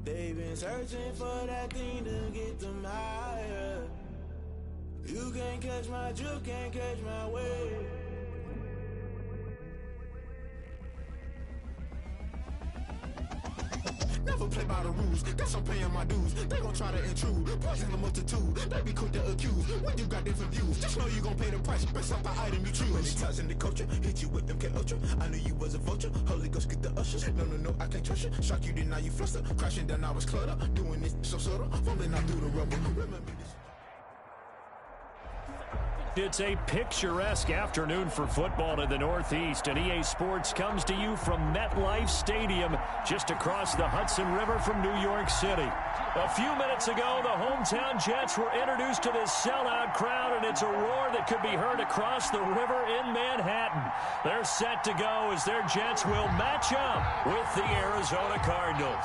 They've been searching for that thing to get them higher. You can't catch my drift, can't catch my wave. Never play by the rules, guess I'm paying my dues. They gon' try to intrude, poison the multitude. They be quick to accuse, when you got different views. Just know you gon' pay the price, based off the item you choose. Many times in the culture, hit you with MK Ultra. I knew you was a vulture, Holy Ghost get the ushers. No, I can't trust you. Shock you, then now you fluster. Crashing down, I was clutter. Doing this so subtle, fumbling out through the rubble. Remember this. It's a picturesque afternoon for football in the Northeast, and EA Sports comes to you from MetLife Stadium, just across the Hudson River from New York City. A few minutes ago, the hometown Jets were introduced to this sellout crowd, and it's a roar that could be heard across the river in Manhattan. They're set to go as their Jets will match up with the Arizona Cardinals.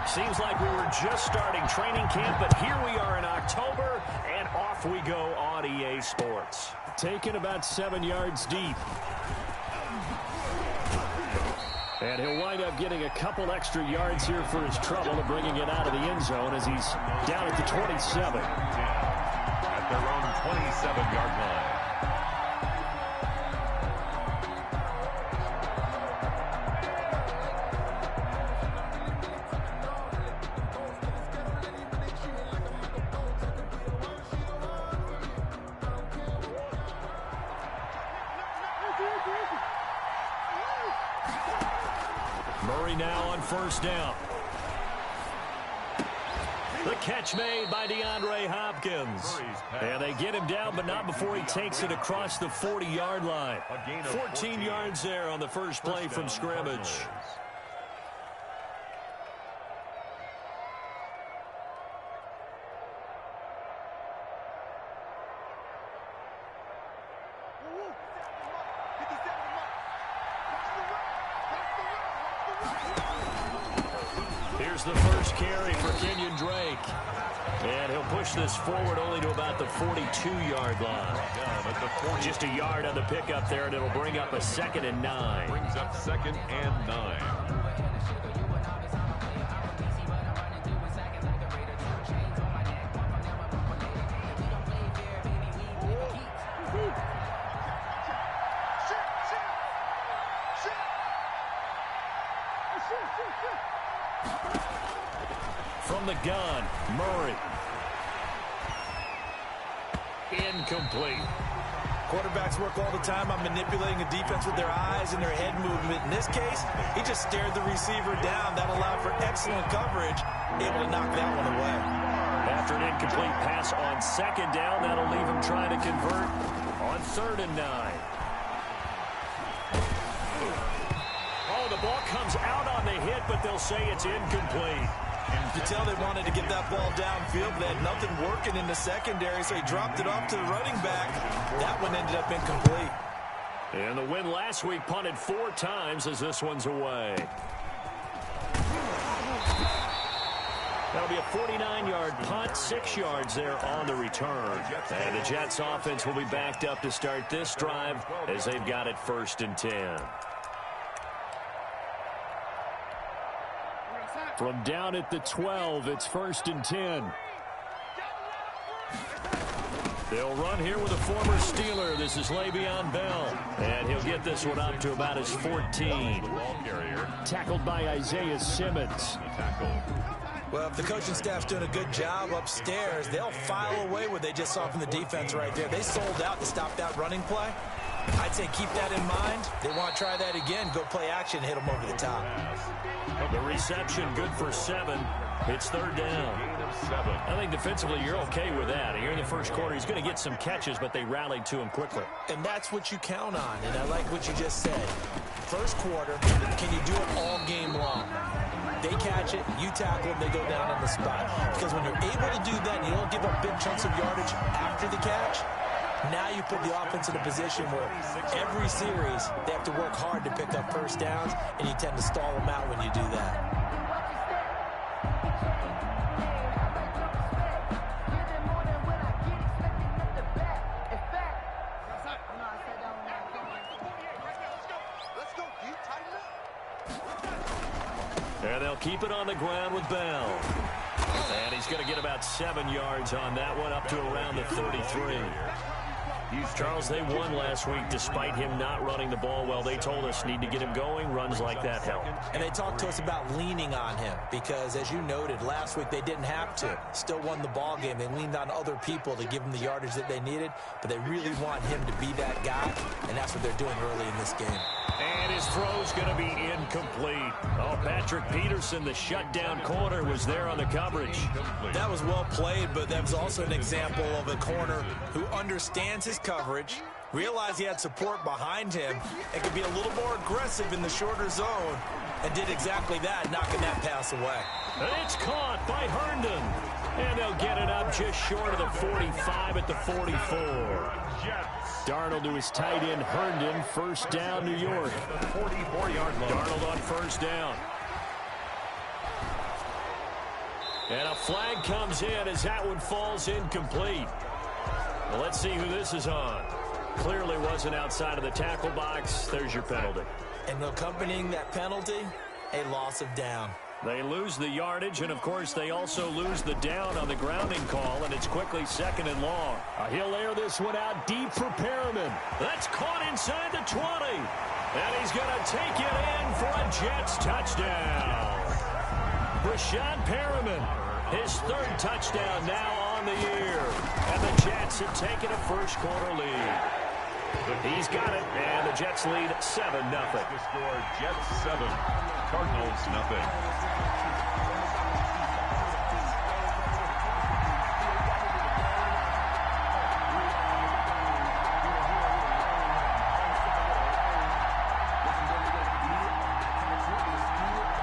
Seems like we were just starting training camp, but here we are in October, and off we go on EA Sports. Taken about 7 yards deep. And he'll wind up getting a couple extra yards here for his trouble and bringing it out of the end zone as he's down at the 27. At their own 27-yard line. Murray now on first down. The catch made by DeAndre Hopkins. And they get him down, but not before he takes it across the 40-yard line. 14 yards there on the first play from scrimmage. Here's the first carry for Kenyon Drake. And he'll push this forward only to about the 42-yard line. Just a yard on the pickup there, and it'll bring up a 2nd and 9. Brings up 2nd and 9. From the gun, Murray. Incomplete. Quarterbacks work all the time on manipulating a defense with their eyes and their head movement. In this case, he just stared the receiver down. That allowed for excellent coverage, able to knock that one away. After an incomplete pass on 2nd down, that'll leave him trying to convert on 3rd and 9. Oh, the ball comes out on the hit, but they'll say it's incomplete. You can tell they wanted to get that ball downfield, but they had nothing working in the secondary, so he dropped it off to the running back. That one ended up incomplete. And the win last week punted 4 times as this one's away. That'll be a 49-yard punt, 6 yards there on the return. And the Jets offense will be backed up to start this drive as they've got it 1st and 10. From down at the 12, it's 1st and 10. They'll run here with a former Steeler. This is Le'Veon Bell. And he'll get this one up to about his 14. Tackled by Isaiah Simmons. Well, if the coaching staff's doing a good job upstairs, they'll file away what they just saw from the defense right there. They sold out to stop that running play. I'd say keep that in mind. They want to try that again. Go play action, hit them over the top. The reception good for 7. It's 3rd down. I think defensively you're okay with that. Here in the first quarter, he's going to get some catches, but they rallied to him quickly. And that's what you count on, and I like what you just said. First quarter, can you do it all game long? They catch it, you tackle them, they go down on the spot. Because when you're able to do that and you don't give up big chunks of yardage after the catch, now you put the offense in a position where every series they have to work hard to pick up first downs, and you tend to stall them out when you do that. And they'll keep it on the ground with Bell. And he's going to get about 7 yards on that one, up to around the 33. Charles, they won last week despite him not running the ball well. They told us need to get him going. Runs like that help. And they talked to us about leaning on him because, as you noted, last week they didn't have to. Still won the ball game. They leaned on other people to give them the yardage that they needed, but they really want him to be that guy, and that's what they're doing early in this game. And his throw's going to be incomplete. Oh, Patrick Peterson, the shutdown corner, was there on the coverage. That was well played, but that was also an example of a corner who understands his coverage, realized he had support behind him, and could be a little more aggressive in the shorter zone, and did exactly that, knocking that pass away. It's caught by Herndon. And they'll get it up just short of the 45 at the 44. Darnold to his tight end, Herndon. First down, New York. 44-yard line. Darnold on first down. And a flag comes in as that one falls incomplete. Well, let's see who this is on. Clearly wasn't outside of the tackle box. There's your penalty. And accompanying that penalty, a loss of down. They lose the yardage, and, of course, they also lose the down on the grounding call, and it's quickly 2nd and long. He'll air this one out deep for Perriman. That's caught inside the 20. And he's going to take it in for a Jets touchdown. Breshad Perriman, his 3rd touchdown now on the year. And the Jets have taken a first-quarter lead. He's got it, and the Jets lead 7-0. The score, Jets 7, Cardinals nothing.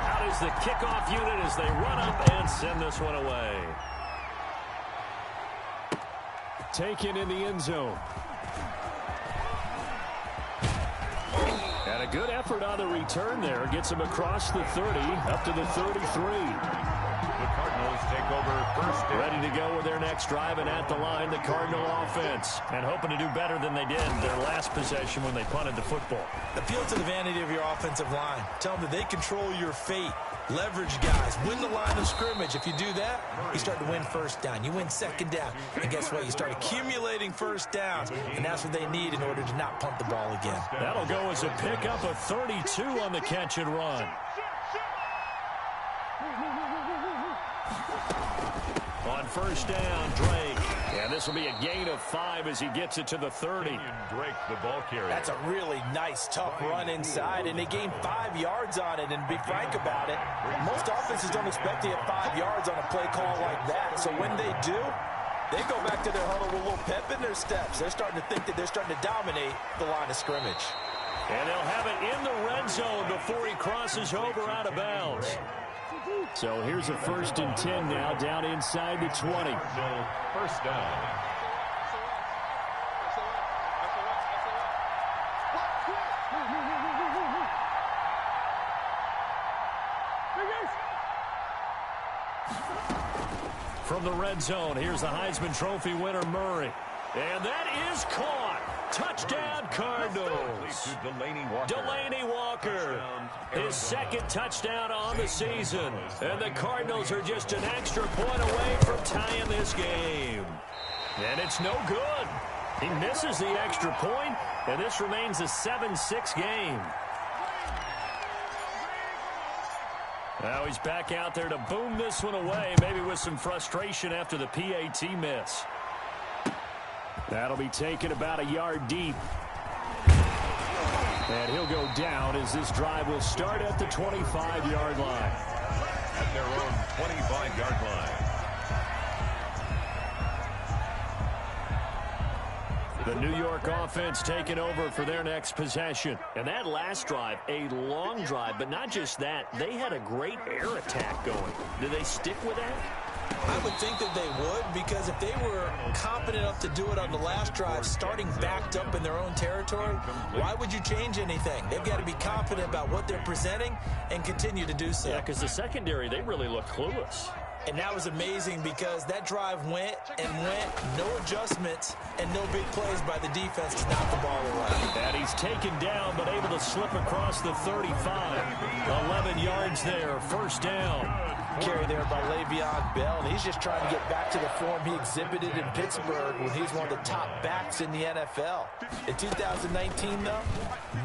Out is the kickoff unit as they run up and send this one away. Taken in the end zone. And a good effort on the return there. Gets him across the 30, up to the 33. The Cardinals take over first down. Ready to go with their next drive, and at the line, the Cardinal offense. And hoping to do better than they did their last possession when they punted the football. Appeal to the vanity of your offensive line. Tell them that they control your fate. Leverage guys. Win the line of scrimmage. If you do that, you start to win first down. You win second down. And guess what? You start accumulating first downs. And that's what they need in order to not punt the ball again. That'll go as a pickup of 32 on the catch and run. On first down, Drake. And this will be a gain of 5 as he gets it to the 30. Drake, the ball carrier. That's a really nice, tough run inside, and they gained 5 yards on it. And to be frank about it, most offenses don't expect to get 5 yards on a play call like that. So when they do, they go back to their huddle with a little pep in their steps. They're starting to think that they're starting to dominate the line of scrimmage. And they'll have it in the red zone before he crosses over out of bounds. So here's a 1st and 10 now, down inside the 20. First down. From the red zone, here's the Heisman Trophy winner, Murray. And that is caught. Touchdown, Cardinals. Delanie Walker, his 2nd touchdown on the season. And the Cardinals are just an extra point away from tying this game. And it's no good. He misses the extra point, and this remains a 7-6 game. Now he's back out there to boom this one away, maybe with some frustration after the PAT miss. That'll be taken about a yard deep. And he'll go down as this drive will start at the 25-yard line. At their own 25-yard line. The New York offense taking over for their next possession. And that last drive, a long drive, but not just that. They had a great air attack going. Do they stick with that? I would think that they would, because if they were competent enough to do it on the last drive, starting backed up in their own territory, why would you change anything? They've got to be confident about what they're presenting and continue to do so. Yeah, because the secondary, they really look clueless. And that was amazing because that drive went and went, no adjustments, and no big plays by the defense to knock the ball away. And he's taken down but able to slip across the 35. 11 yards there, first down. Carry there by Le'Veon Bell, and he's just trying to get back to the form he exhibited in Pittsburgh when he was one of the top backs in the NFL. In 2019, though,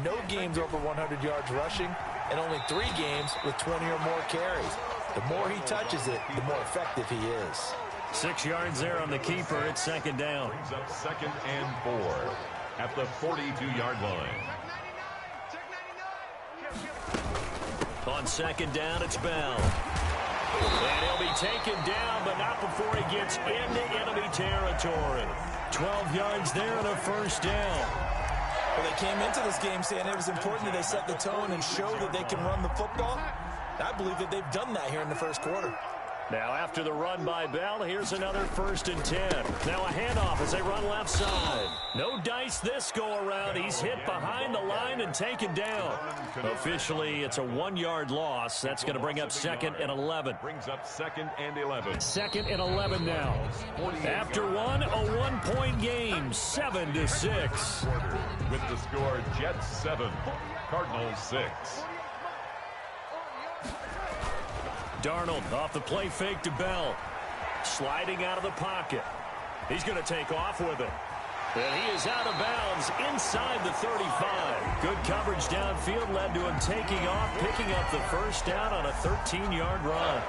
no games over 100 yards rushing, and only 3 games with 20 or more carries. The more he touches it, the more effective he is. 6 yards there on the keeper. It's second down. Brings up 2nd and 4 at the 42-yard line. On second down, it's Bell. And he'll be taken down, but not before he gets into enemy territory. 12 yards there and a first down. Well, they came into this game saying it was important that they set the tone and show that they can run the football. I believe that they've done that here in the first quarter. Now after the run by Bell, here's another 1st and 10. Now a handoff as they run left side. No dice this go around. He's hit behind the line and taken down. Officially, it's a 1-yard loss. That's going to bring up 2nd and 11. Brings up 2nd and 11. 2nd and 11 now. After one, a 1-point game, 7-6. With the score, Jets 7, Cardinals 6. Darnold off the play fake to Bell. Sliding out of the pocket. He's going to take off with it. And he is out of bounds inside the 35. Good coverage downfield led to him taking off, picking up the first down on a 13-yard run.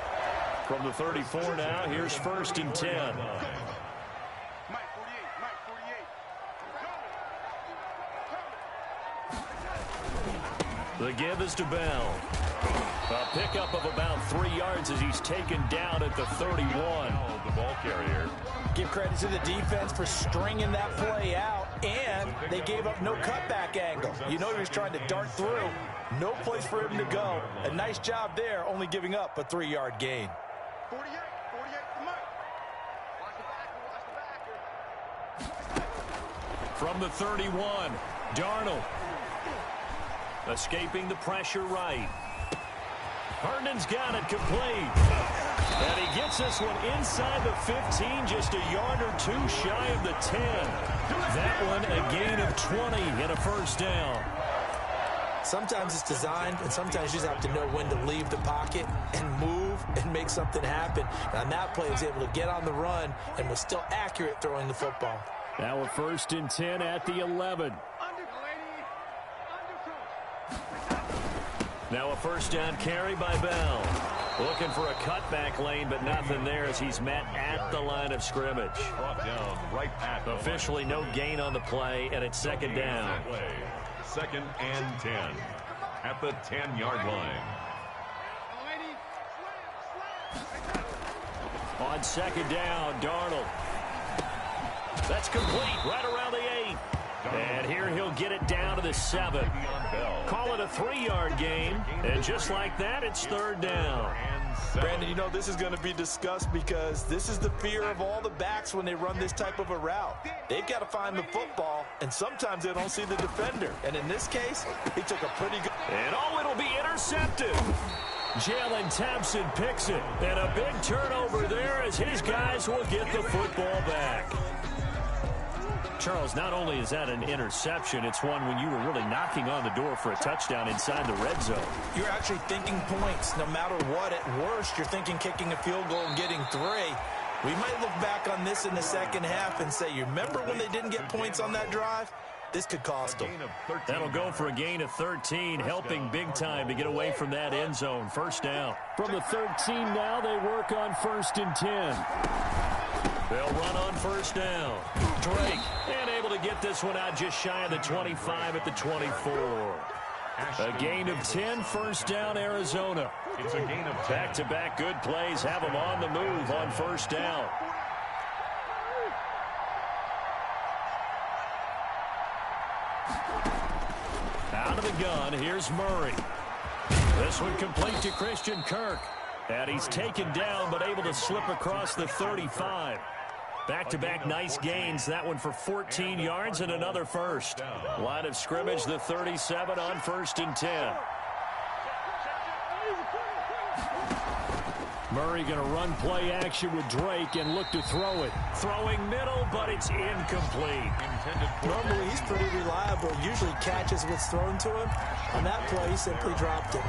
From the 34 now, here's 1st and 10. The give is to Bell. A pickup of about 3 yards as he's taken down at the 31. The ball carrier. Give credit to the defense for stringing that play out, and they gave up no cutback angle. You know he was trying to dart through. No place for him to go. A nice job there, only giving up a 3-yard gain. 48, From the 31, Darnold. Escaping the pressure right. Herndon's got it complete. And he gets this one inside the 15, just a yard or 2 shy of the 10. That one a gain of 20 and a first down. Sometimes it's designed, and sometimes you just have to know when to leave the pocket and move and make something happen. On that play, he was able to get on the run and was still accurate throwing the football. Now a 1st and 10 at the 11. Now a first down carry by Bell. Looking for a cutback lane, but nothing there as he's met at the line of scrimmage. Brought down right at the Officially no gain on the play, and it's second down. 2nd and 10 at the 10-yard line. On second down, Darnold. That's complete right around the 8. And here he'll get it down to the 7. Call it a 3-yard gain. And just like that, it's 3rd down. Brandon, you know this is going to be discussed because this is the fear of all the backs when they run this type of a route. They've got to find the football, and sometimes they don't see the defender. And in this case, he took a pretty good... And oh, it'll be intercepted. Jalen Thompson picks it. And a big turnover there as his guys will get the football back. Charles, not only is that an interception, it's one when you were really knocking on the door for a touchdown inside the red zone. You're actually thinking points. No matter what, at worst, you're thinking kicking a field goal and getting 3. We might look back on this in the second half and say, you remember when they didn't get points on that drive? This could cost them. That'll go for a gain of 13, helping big time to get away from that end zone. First down. From the 13 now, they work on 1st and 10. They'll run on first down. Drake, and able to get this one out just shy of the 25 at the 24. A gain of 10, first down, Arizona. It's a gain of 10. Back-to-back good plays have them on the move on first down. Out of the gun, here's Murray. This one complete to Christian Kirk. And he's taken down, but able to slip across the 35. Back-to-back nice gains. That one for 14 yards and another first. Line of scrimmage, the 37 on 1st and 10. Murray going to run play action with Drake and look to throw it. Throwing middle, but it's incomplete. Normally, he's pretty reliable. Usually catches what's thrown to him. On that play, he simply dropped it.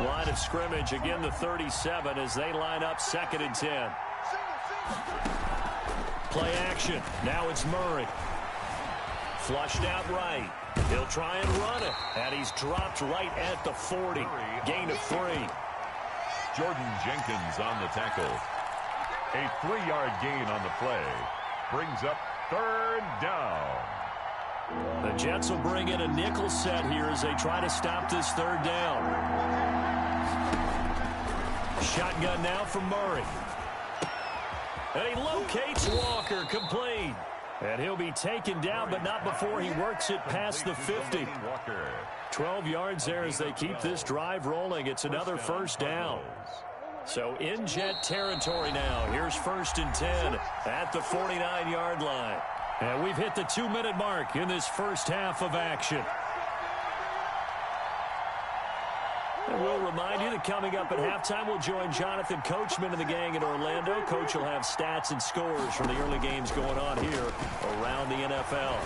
Line of scrimmage, again the 37 as they line up 2nd and 10. Play action. Now it's Murray. Flushed out right. He'll try and run it. And he's dropped right at the 40. Gain of 3. Jordan Jenkins on the tackle. A 3-yard gain on the play. Brings up 3rd down. The Jets will bring in a nickel set here as they try to stop this 3rd down. Shotgun now from Murray. And he locates Walker, complete. And he'll be taken down, but not before he works it past the 50. 12 yards there as they keep this drive rolling. It's another 1st down. So in Jet territory now. Here's 1st and 10 at the 49-yard line. And we've hit the 2-minute mark in this first half of action. And we'll remind you that coming up at halftime, we'll join Jonathan Coachman and the gang in Orlando. Coach will have stats and scores from the early games going on here around the NFL.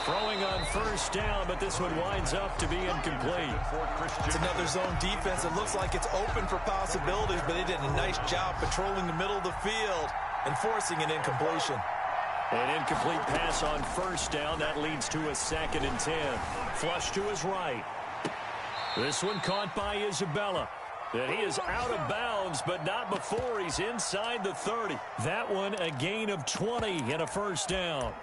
Throwing on 1st down, but this one winds up to be incomplete. It's another zone defense. It looks like it's open for possibilities, but they did a nice job patrolling the middle of the field and forcing an incompletion. An incomplete pass on 1st down. That leads to a 2nd and 10. Flush to his right. This one caught by Isabella. And he is out of bounds, but not before he's inside the 30. That one a gain of 20 and a 1st down.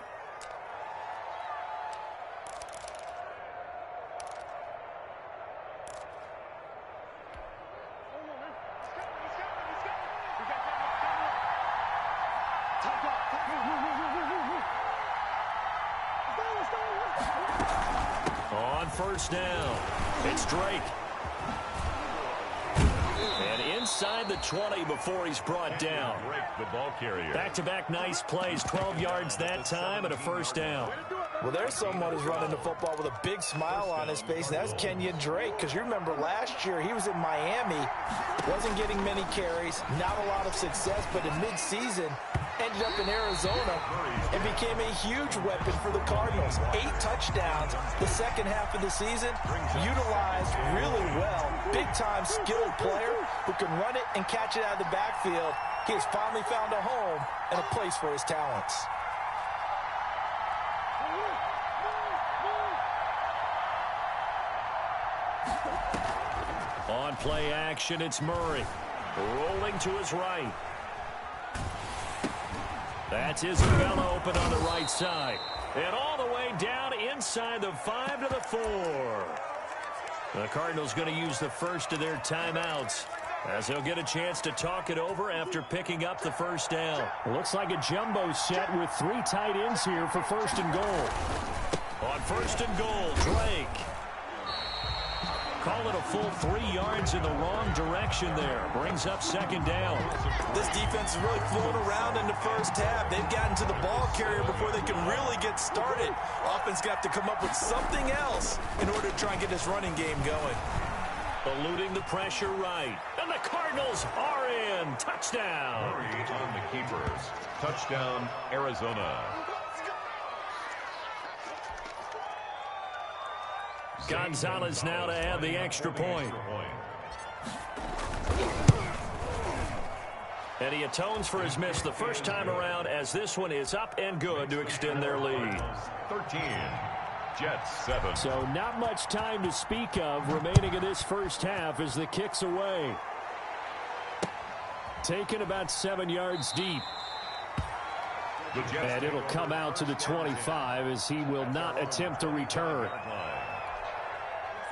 On 1st down, it's Drake. And inside the 20 before he's brought down. The ball carrier. Back-to-back nice plays, 12 yards that time and a 1st down. Well, there's someone who's running the football with a big smile on his face. That's Kenyon Drake, because you remember last year he was in Miami, wasn't getting many carries, not a lot of success, but in mid-season ended up in Arizona and became a huge weapon for the Cardinals. 8 touchdowns the second half of the season, utilized really well. Big-time skilled player who can run it and catch it out of the backfield. He has finally found a home and a place for his talents. On play action, it's Murray. Rolling to his right. That's Isabella open on the right side. And all the way down inside the 5 to the 4. The Cardinals going to use the first of their timeouts as they'll get a chance to talk it over after picking up the 1st down. It looks like a jumbo set with 3 tight ends here for 1st and goal. On 1st and goal, Drake. Call it a full 3 yards in the wrong direction there. Brings up 2nd down. This defense is really flown around in the first half. They've gotten to the ball carrier before they can really get started. Offense got to come up with something else in order to try and get this running game going. Eluding the pressure right. And the Cardinals are in. Touchdown. Murray on the keepers. Touchdown, Arizona. Gonzalez now to add the extra point. And he atones for his miss the first time around as this one is up and good to extend their lead. 13. Jets 7. So not much time to speak of remaining in this first half as the kick's away. Taken about 7 yards deep. And it'll come out to the 25 as he will not attempt to return.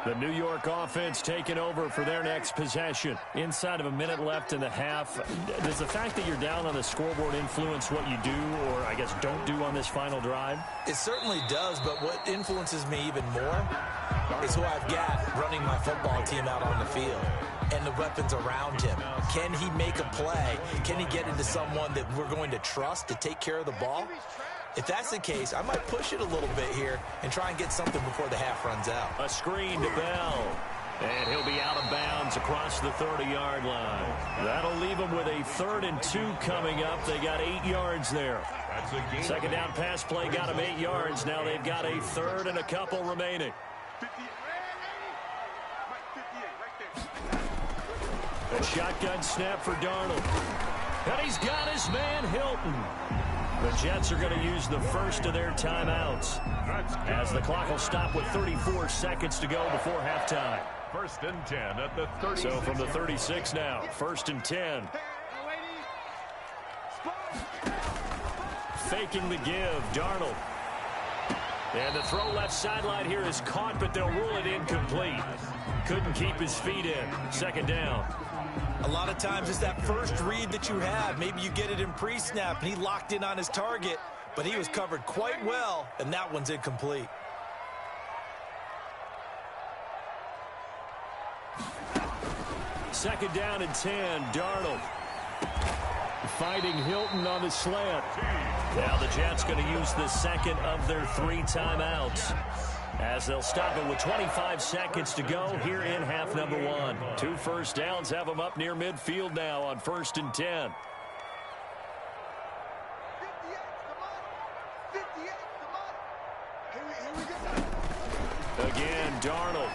The New York offense taking over for their next possession. Inside of a minute left in the half. Does the fact that you're down on the scoreboard influence what you do or, I guess, don't do on this final drive? It certainly does, but what influences me even more is who I've got running my football team out on the field and the weapons around him. Can he make a play? Can he get into someone that we're going to trust to take care of the ball? If that's the case, I might push it a little bit here and try and get something before the half runs out. A screen to Bell. And he'll be out of bounds across the 30-yard line. That'll leave them with a 3rd and 2 coming up. They got 8 yards there. Second down pass play got them 8 yards. Now they've got a 3rd and a couple remaining. A shotgun snap for Darnold. And he's got his man Hilton. The Jets are going to use the first of their timeouts, as the clock will stop with 34 seconds to go before halftime. 1st and 10 at the 36. So from the 36 now, 1st and 10. Faking the give, Darnold. And the throw left sideline here is caught, but they'll rule it incomplete. Couldn't keep his feet in. 2nd down. A lot of times it's that first read that you have. Maybe you get it in pre-snap, and he locked in on his target, but he was covered quite well, and that one's incomplete. Second down and 10, Darnold. Fighting Hilton on the slant. Now the Jets going to use the second of their 3 timeouts, as they'll stop it with 25 seconds to go here in half number 1. 2 first downs have them up near midfield now on 1st and 10. Again, Darnold.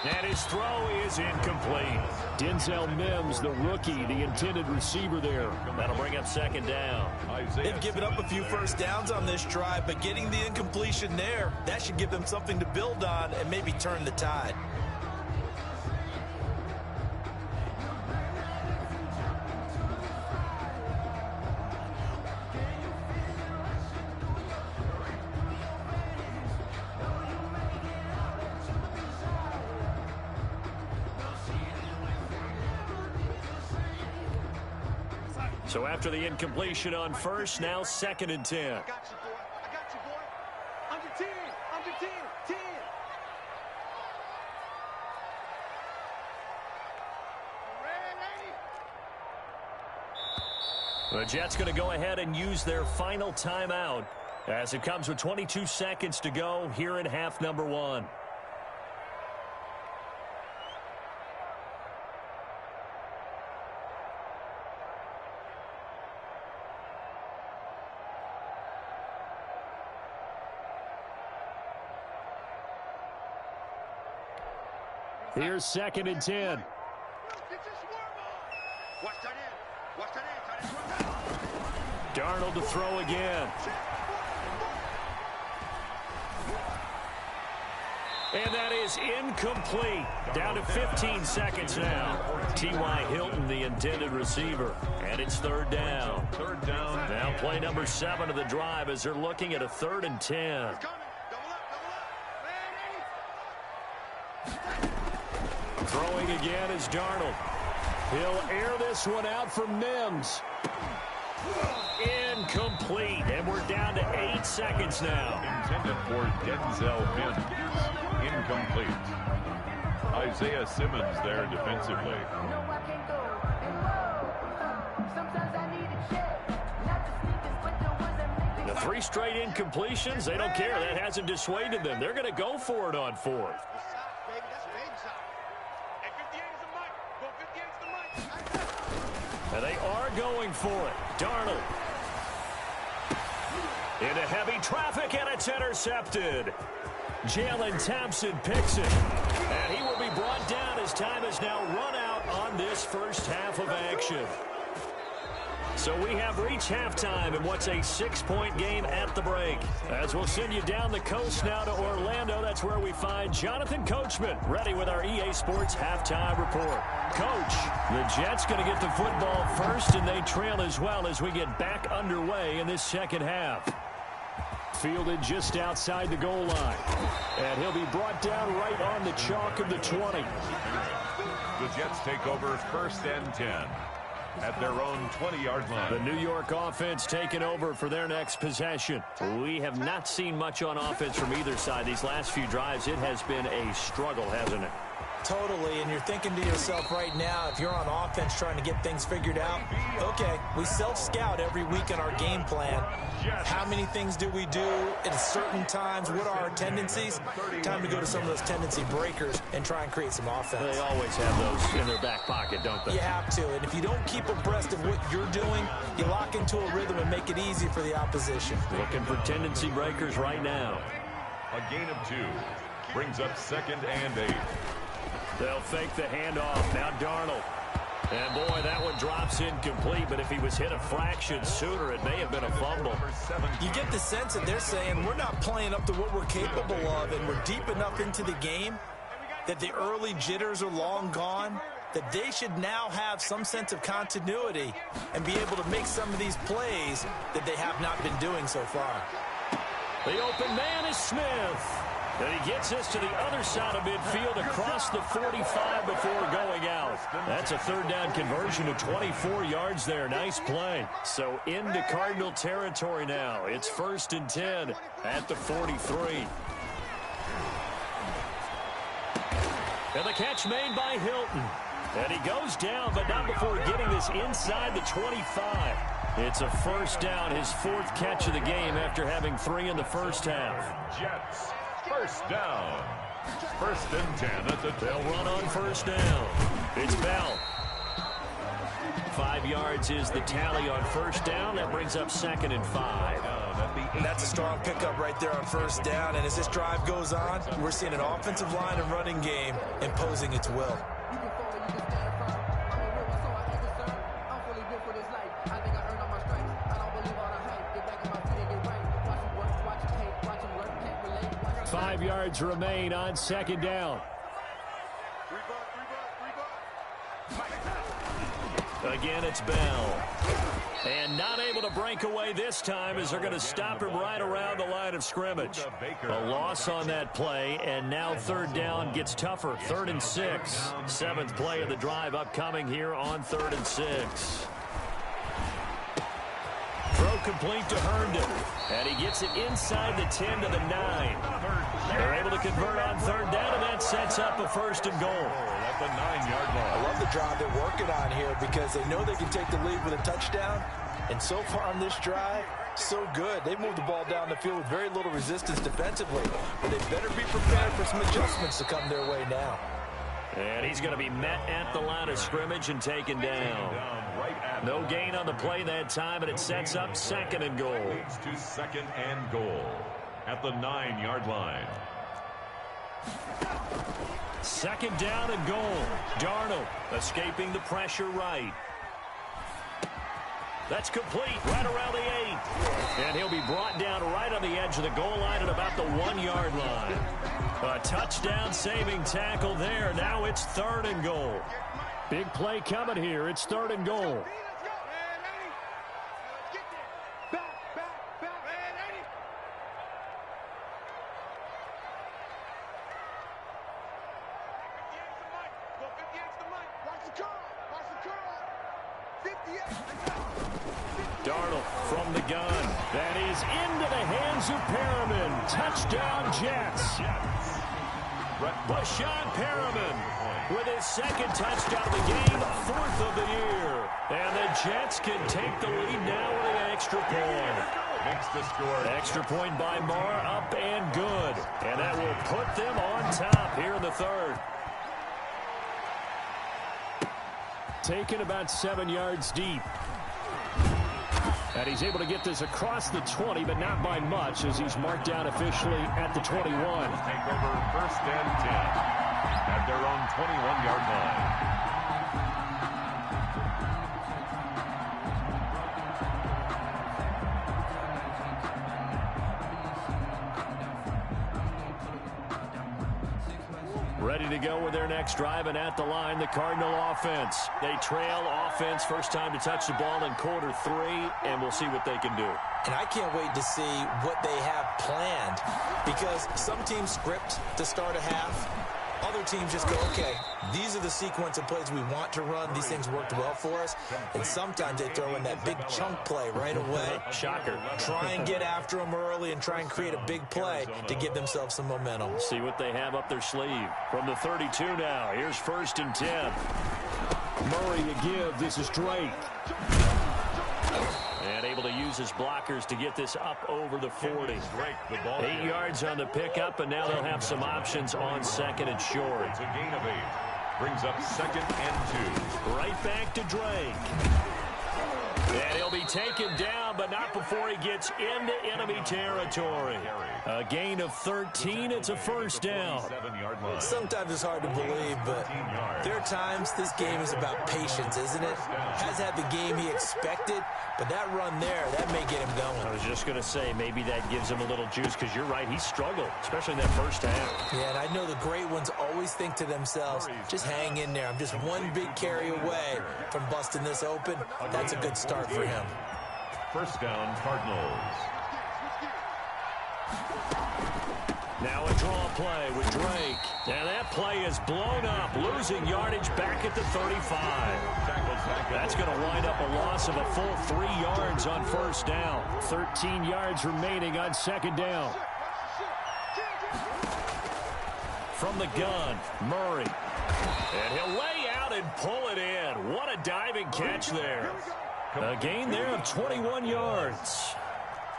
And his throw is incomplete. Denzel Mims, the rookie, the intended receiver there. That'll bring up 2nd down. They've given up a few first downs on this drive, but getting the incompletion there, that should give them something to build on and maybe turn the tide. So after the incompletion on first, now 2nd and 10. I got you, boy. I got you, boy. Under 10. Under 10. 10. The Jets going to go ahead and use their final timeout, as it comes with 22 seconds to go here in half number 1. Here's 2nd and 10. Darnold to throw again. And that is incomplete. Down to 15 seconds now. T.Y. Hilton, the intended receiver. And it's 3rd down. 3rd down. Now play number 7 of the drive as they're looking at a 3rd and 10. Throwing again is Darnold. He'll air this one out for Mims. Incomplete. And we're down to 8 seconds now. Intended for Denzel Mims. Incomplete. Isaiah Simmons there defensively. The 3 straight incompletions, they don't care. That hasn't dissuaded them. They're going to go for it on 4th. And they are going for it. Darnold. Into heavy traffic, and it's intercepted. Jalen Thompson picks it. And he will be brought down as time has now run out on this first half of action. So we have reached halftime in what's a 6-point game at the break. As we'll send you down the coast now to Orlando, that's where we find Jonathan Coachman ready with our EA Sports halftime report. Coach, the Jets going to get the football first, and they trail as well as we get back underway in this second half. Fielded just outside the goal line. And he'll be brought down right on the chalk of the 20. The Jets take over 1st and 10 at their own 20-yard line. The New York offense taking over for their next possession. We have not seen much on offense from either side. These last few drives, it has been a struggle, hasn't it? Totally, and you're thinking to yourself right now, if you're on offense trying to get things figured out, okay, we self-scout every week in our game plan. How many things do we do at certain times? What are our tendencies? Time to go to some of those tendency breakers and try and create some offense. They always have those in their back pocket, don't they? You have to, and if you don't keep abreast of what you're doing, you lock into a rhythm and make it easy for the opposition. Looking for tendency breakers right now. A gain of 2 brings up 2nd and 8. They'll fake the handoff. Now Darnold. And, boy, that one drops incomplete, but if he was hit a fraction sooner, it may have been a fumble. You get the sense that they're saying we're not playing up to what we're capable of, and we're deep enough into the game that the early jitters are long gone, that they should now have some sense of continuity and be able to make some of these plays that they have not been doing so far. The open man is Smith. And he gets us to the other side of midfield across the 45 before going out. That's a 3rd down conversion to 24 yards there. Nice play. So into Cardinal territory now. It's 1st and 10 at the 43. And the catch made by Hilton. And he goes down, but not before getting this inside the 25. It's a 1st down, his 4th catch of the game after having 3 in the first half. Jets. 1st down. 1st and 10 at the... They'll run on 1st down. It's Bell. 5 yards is the tally on 1st down. That brings up 2nd and 5. That's a strong pickup right there on 1st down. And as this drive goes on, we're seeing an offensive line and running game imposing its will. Yards remain on 2nd down. Again, it's Bell. And not able to break away this time as they're going to stop him right around the line of scrimmage. A loss on that play, and now 3rd down gets tougher. 3rd and 6. 7th play of the drive upcoming here on 3rd and 6. Throw complete to Herndon. And he gets it inside the 10 to the 9. They're able to convert on 3rd down, and that sets up a 1st and goal. At the 9-yard line. I love the drive they're working on here because they know they can take the lead with a touchdown. And so far on this drive, so good. They've moved the ball down the field with very little resistance defensively. But they better be prepared for some adjustments to come their way now. And he's going to be met at the line of scrimmage and taken down. No gain on the play that time, and it sets up 2nd and goal. Leads to 2nd and goal at the 9-yard line. 2nd down and goal. Darnold escaping the pressure right. That's complete right around the 8. And he'll be brought down right on the edge of the goal line at about the 1-yard line. A touchdown saving tackle there. Now it's 3rd and goal. Big play coming here. It's 3rd and goal. Darnold from the gun. That is into the hands of Perriman. Touchdown, Jets. Breshad Perriman with his 2nd touchdown of the game, 4th of the year. And the Jets can take the lead now with an extra point. Makes the score. Extra point by Marr, up and good. And that will put them on top here in the 3rd. Taken about 7 yards deep. And he's able to get this across the 20, but not by much, as he's marked down officially at the 21. Take over 1st and 10 at their own 21-yard line. Ready to go with their next drive, and at the line, the Cardinal offense. They trail offense, first time to touch the ball in quarter 3, and we'll see what they can do. And I can't wait to see what they have planned, because some teams script to start a half, Other teams just go, okay, these are the sequence of plays we want to run. These things worked well for us. And sometimes they throw in that big chunk play right away. Shocker. Try and get after them early and try and create a big play to give themselves some momentum. See what they have up their sleeve. From the 32 now, here's 1st and 10. Murray to give. This is Drake. And able to use his blockers to get this up over the 40. 8 yards on the pickup, and now they'll have some options on 2nd and short. It's a gain of 8. Brings up 2nd and 2. Right back to Drake. And he'll be taken down, but not before he gets into enemy territory. A gain of 13. It's a 1st down. Sometimes it's hard to believe, but there are times this game is about patience, isn't it? Has had the game he expected, but that run there, that may get him going. I was just going to say, maybe that gives him a little juice, because you're right, he struggled, especially in that first half. Yeah, and I know the great ones always think to themselves, just hang in there. I'm just one big carry away from busting this open. That's a good start for him. 1st down, Cardinals. Now a draw play with Drake. And that play is blown up, losing yardage back at the 35. That's going to wind up a loss of a full 3 yards on 1st down. 13 yards remaining on 2nd down. From the gun, Murray. And he'll lay out and pull it in. What a diving catch there. A gain there of 21 yards.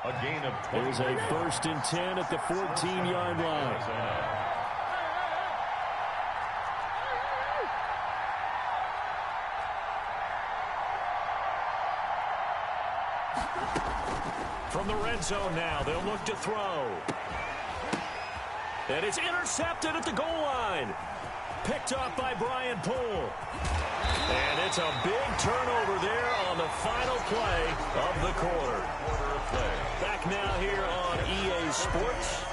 A gain of 20. It was a 1st and 10 at the 14-yard line. From the red zone now, they'll look to throw. And it's intercepted at the goal line. Picked off by Brian Poole. And it's a big turnover there on the final play of the quarter. Back now here on EA Sports.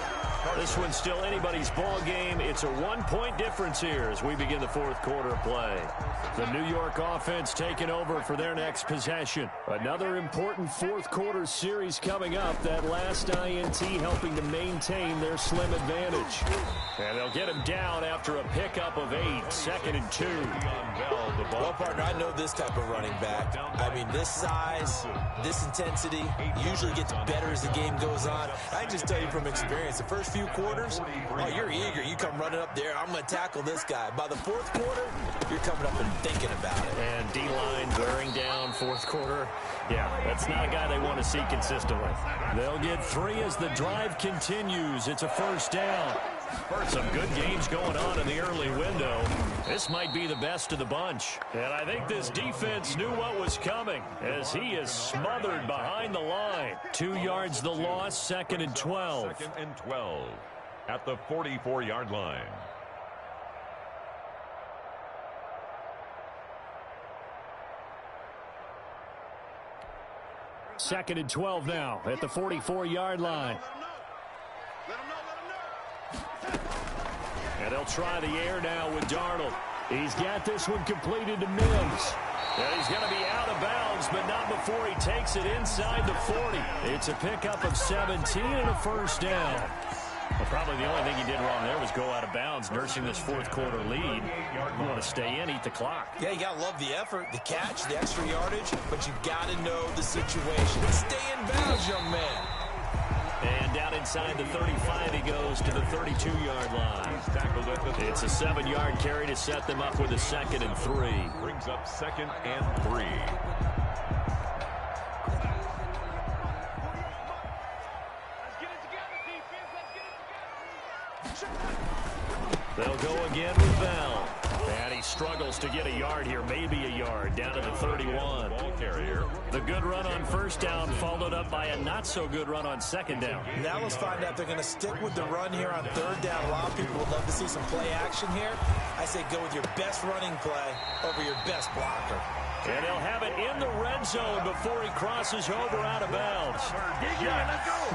This one's still anybody's ball game. It's a 1-point difference here as we begin the 4th quarter of play. The New York offense taking over for their next possession. Another important 4th quarter series coming up. That last INT helping to maintain their slim advantage. And they'll get him down after a pickup of 8. 2nd and 2. Well, partner, I know this type of running back. I mean, this size, this intensity usually gets better as the game goes on. I just tell you from experience, the first few quarters, oh, you're eager. You come running up there, I'm going to tackle this guy. By the 4th quarter, you're coming up and thinking about it. And D-line wearing down 4th quarter. Yeah, that's not a guy they want to see consistently. They'll get 3 as the drive continues. It's a 1st down. Some good games going on in the early window. This might be the best of the bunch. And I think this defense knew what was coming as he is smothered behind the line. 2 yards the loss, 2nd and 12. 2nd and 12 at the 44-yard line. Second and 12 now at the 44-yard line. And they'll try the air now with Darnold. He's got this one completed to Mims. And he's going to be out of bounds, but not before he takes it inside the 40. It's a pickup of 17 and a 1st down. Well, probably the only thing he did wrong there was go out of bounds, nursing this 4th quarter lead. You want to stay in, eat the clock. Yeah, you got to love the effort, the catch, the extra yardage, but you got to know the situation. Stay in bounds, young man. And down inside the 35, he goes to the 32-yard line. It's a 7-yard carry to set them up with a 2nd and 3. Brings up 2nd and 3. They'll go again with Bell. And he struggles to get a yard here, maybe a yard, down to the 31. Ball carrier. The good run on 1st down followed up by a not-so-good run on 2nd down. Now let's find out if they're going to stick with the run here on 3rd down. A lot of people would love to see some play action here. I say go with your best running play over your best blocker. And he'll have it in the red zone before he crosses over out of bounds.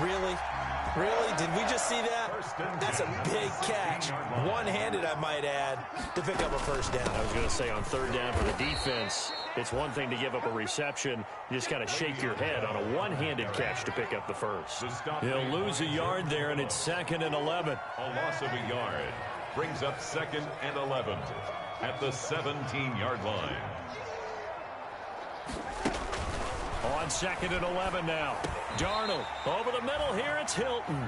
Really? Really? Did we just see that? That's a big catch. One-handed, I might add, to pick up a 1st down. I was going to say on 3rd down for the defense, it's one thing to give up a reception. You just got to shake your head on a one-handed catch to pick up the 1st. He'll lose a yard there, and it's 2nd and 11. A loss of a yard. Brings up 2nd and 11 at the 17-yard line. On 2nd and 11 now. Darnold over the middle here. It's Hilton.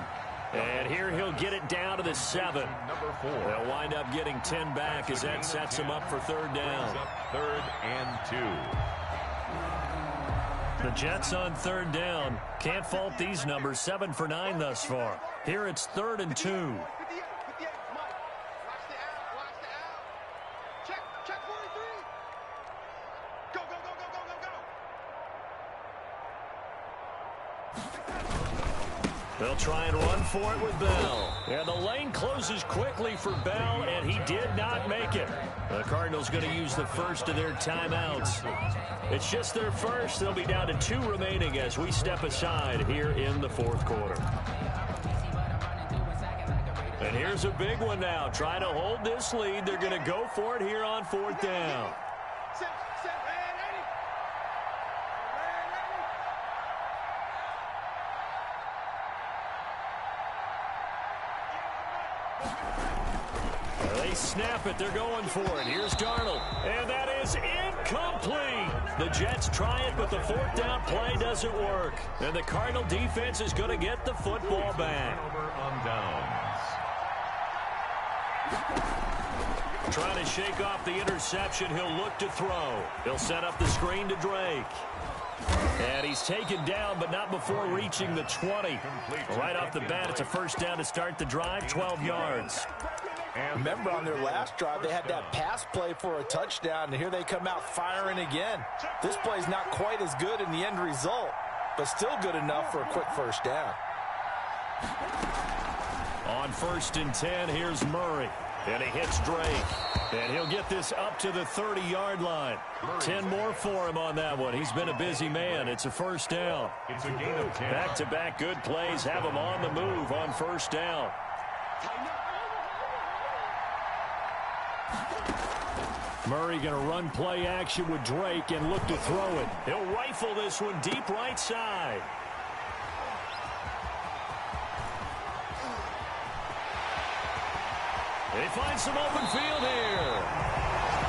And here he'll get it down to the 7. Number 4. They'll wind up getting 10 back as that sets him up for 3rd down. 3rd and 2. The Jets on 3rd down. Can't fault these numbers. 7 for 9 thus far. Here it's 3rd and 2. They'll try and run for it with Bell. And the lane closes quickly for Bell, and he did not make it. The Cardinals going to use the first of their timeouts. It's just their first. They'll be down to 2 remaining as we step aside here in the 4th quarter. And here's a big one now. Trying to hold this lead. They're going to go for it here on 4th down. They snap it. They're going for it. Here's Darnold. And that is incomplete. The Jets try it, but the 4th down play doesn't work. And the Cardinal defense is going to get the football back. Over on downs. Trying to shake off the interception. He'll look to throw. He'll set up the screen to Drake. And he's taken down, but not before reaching the 20. Right off the bat, it's a 1st down to start the drive, 12 yards. Remember on their last drive, they had that pass play for a touchdown, and here they come out firing again. This play's not quite as good in the end result, but still good enough for a quick 1st down. On 1st and 10, here's Murray. And he hits Drake. And he'll get this up to the 30-yard line. 10 more for him on that one. He's been a busy man. It's a 1st down. It's a gain of 10. Back-to-back good plays have him on the move on 1st down. Murray going to run play action with Drake and look to throw it. He'll rifle this one deep right side. They find some open field here.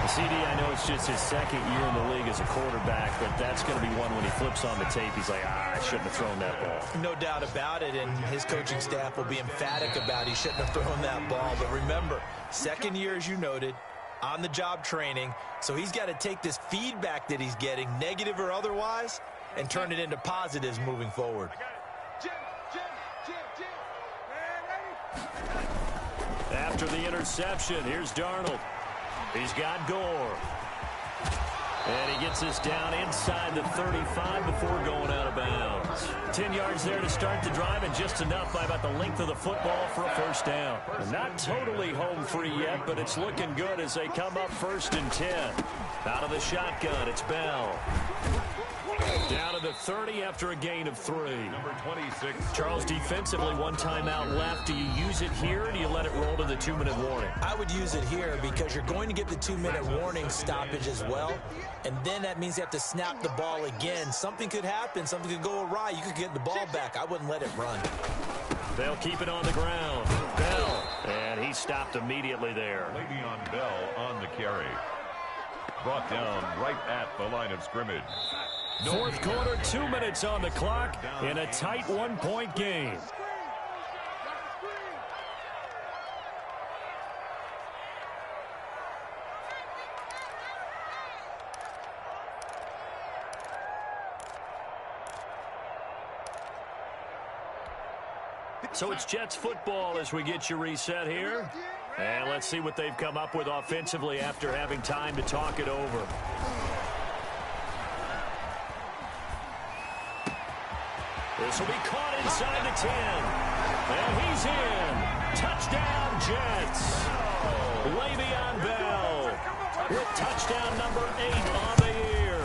CD, I know it's just his 2nd year in the league as a quarterback, but that's going to be one when he flips on the tape. He's like, I shouldn't have thrown that ball. No doubt about it, and his coaching staff will be emphatic about he shouldn't have thrown that ball. But remember, 2nd year, as you noted, on-the-job training, so he's got to take this feedback that he's getting, negative or otherwise, and turn it into positives moving forward. After the interception, here's Darnold. He's got Gore. And he gets us down inside the 35 before going out of bounds. 10 yards there to start the drive, and just enough by about the length of the football for a 1st down. Not totally home free yet, but it's looking good as they come up 1st and 10. Out of the shotgun, it's Bell. Down to the 30 after a gain of 3. Number 26. Charles, defensively, 1 timeout left. Do you use it here, or do you let it roll to the 2-minute warning? I would use it here because you're going to get the 2-minute warning stoppage as well. And then that means you have to snap the ball again. Something could happen. Something could go awry. You could get the ball back. I wouldn't let it run. They'll keep it on the ground. Bell. And he stopped immediately there. Le'Veon Bell on the carry. Brought down right at the line of scrimmage. 4th quarter, 2 minutes on the clock in a tight 1-point game. So it's Jets football as we get you reset here. And let's see what they've come up with offensively after having time to talk it over. This will be caught inside the 10. And he's in. Touchdown, Jets. Le'Veon Bell with touchdown number 8 on the year.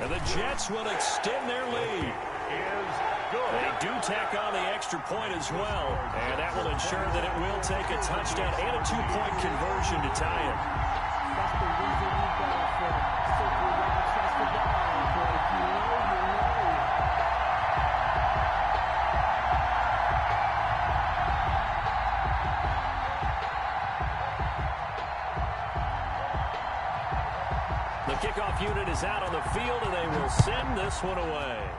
And the Jets will extend their lead. They do tack on the extra point as well. And that will ensure that it will take a touchdown and a 2-point conversion to tie it. That's the reason we got for simply not trust the ball. But if you know, you know. The kickoff unit is out on the field, and they will send this one away.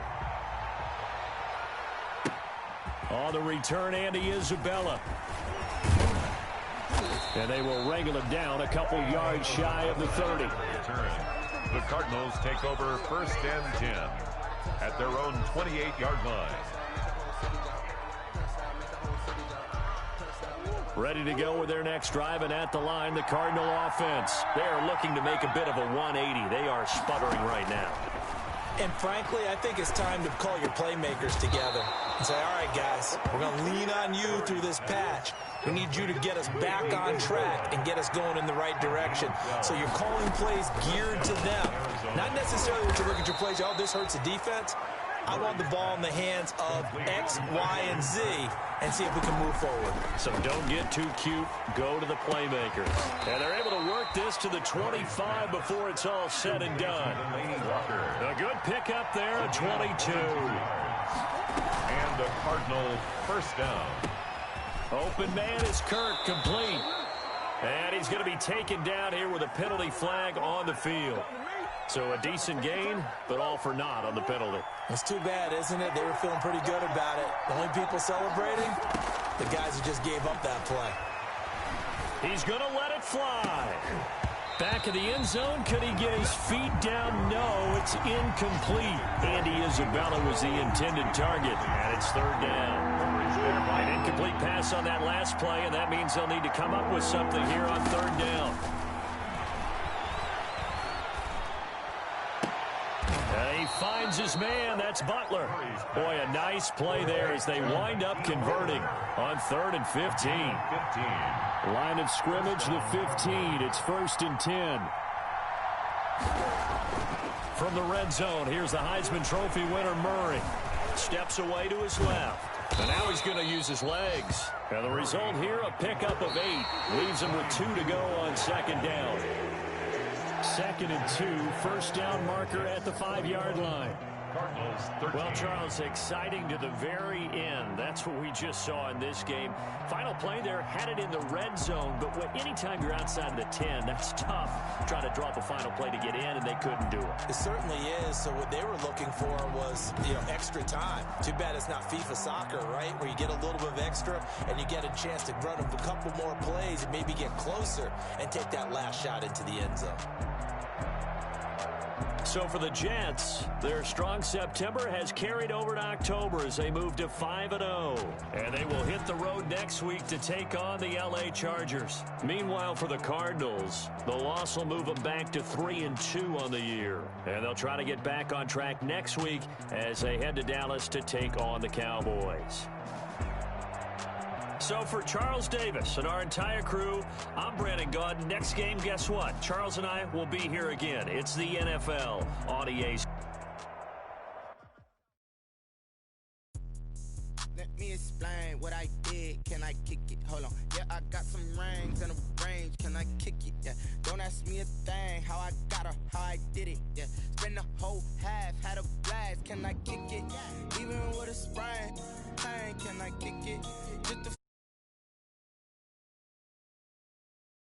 On the return, Andy Isabella. And they will wrangle it down a couple yards shy of the 30. The Cardinals take over 1st and 10 at their own 28-yard line. Ready to go with their next drive, and at the line, the Cardinal offense. They are looking to make a bit of a 180. They are sputtering right now. And frankly, I think it's time to call your playmakers together and say, all right, guys, we're going to lean on you through this patch. We need you to get us back on track and get us going in the right direction. So you're calling plays geared to them. Not necessarily what you look at your plays, oh, this hurts the defense. I want the ball in the hands of X, Y, and Z and see if we can move forward. So don't get too cute. Go to the playmakers. And they're able to work this to the 25 before it's all said and done. A good pickup there at 22. And the Cardinal 1st down. Open man is Kirk, complete. And he's going to be taken down here with a penalty flag on the field. So a decent gain, but all for naught on the penalty. It's too bad, isn't it? They were feeling pretty good about it. The only people celebrating, the guys who just gave up that play. He's going to let it fly. Back of the end zone. Could he get his feet down? No, it's incomplete. Andy Isabella was the intended target, and it's 3rd down. An incomplete pass on that last play, and that means they'll need to come up with something here on 3rd down. He finds his man. That's Butler. Boy, a nice play there as they wind up converting on 3rd and 15. Line of scrimmage, the 15. It's 1st and 10. From the red zone, here's the Heisman Trophy winner, Murray. Steps away to his left. And now he's going to use his legs. And the result here, a pickup of 8. Leaves him with 2 to go on 2nd down. 2nd and 2, 1st down marker at the 5-yard line. Well, Charles, exciting to the very end. That's what we just saw in this game. Final play there, had it in the red zone, but anytime you're outside of the 10, that's tough. Trying to drop a final play to get in, and they couldn't do it. It certainly is. So what they were looking for was, extra time. Too bad it's not FIFA soccer, right, where you get a little bit of extra and you get a chance to run a couple more plays and maybe get closer and take that last shot into the end zone. So for the Jets, their strong September has carried over to October as they move to 5-0. And they will hit the road next week to take on the LA Chargers. Meanwhile, for the Cardinals, the loss will move them back to 3-2 on the year. And they'll try to get back on track next week as they head to Dallas to take on the Cowboys. So for Charles Davis and our entire crew, I'm Brandon Gaudin. Next game, guess what? Charles and I will be here again. It's the NFL on EA. Let me explain what I did. Can I kick it? Hold on. Yeah, I got some rings and a range. Can I kick it? Yeah. Don't ask me a thing. How I got her, how I did it. Yeah. Spend the whole half, had a blast. Can I kick it? Even with a sprain, can I kick it? Just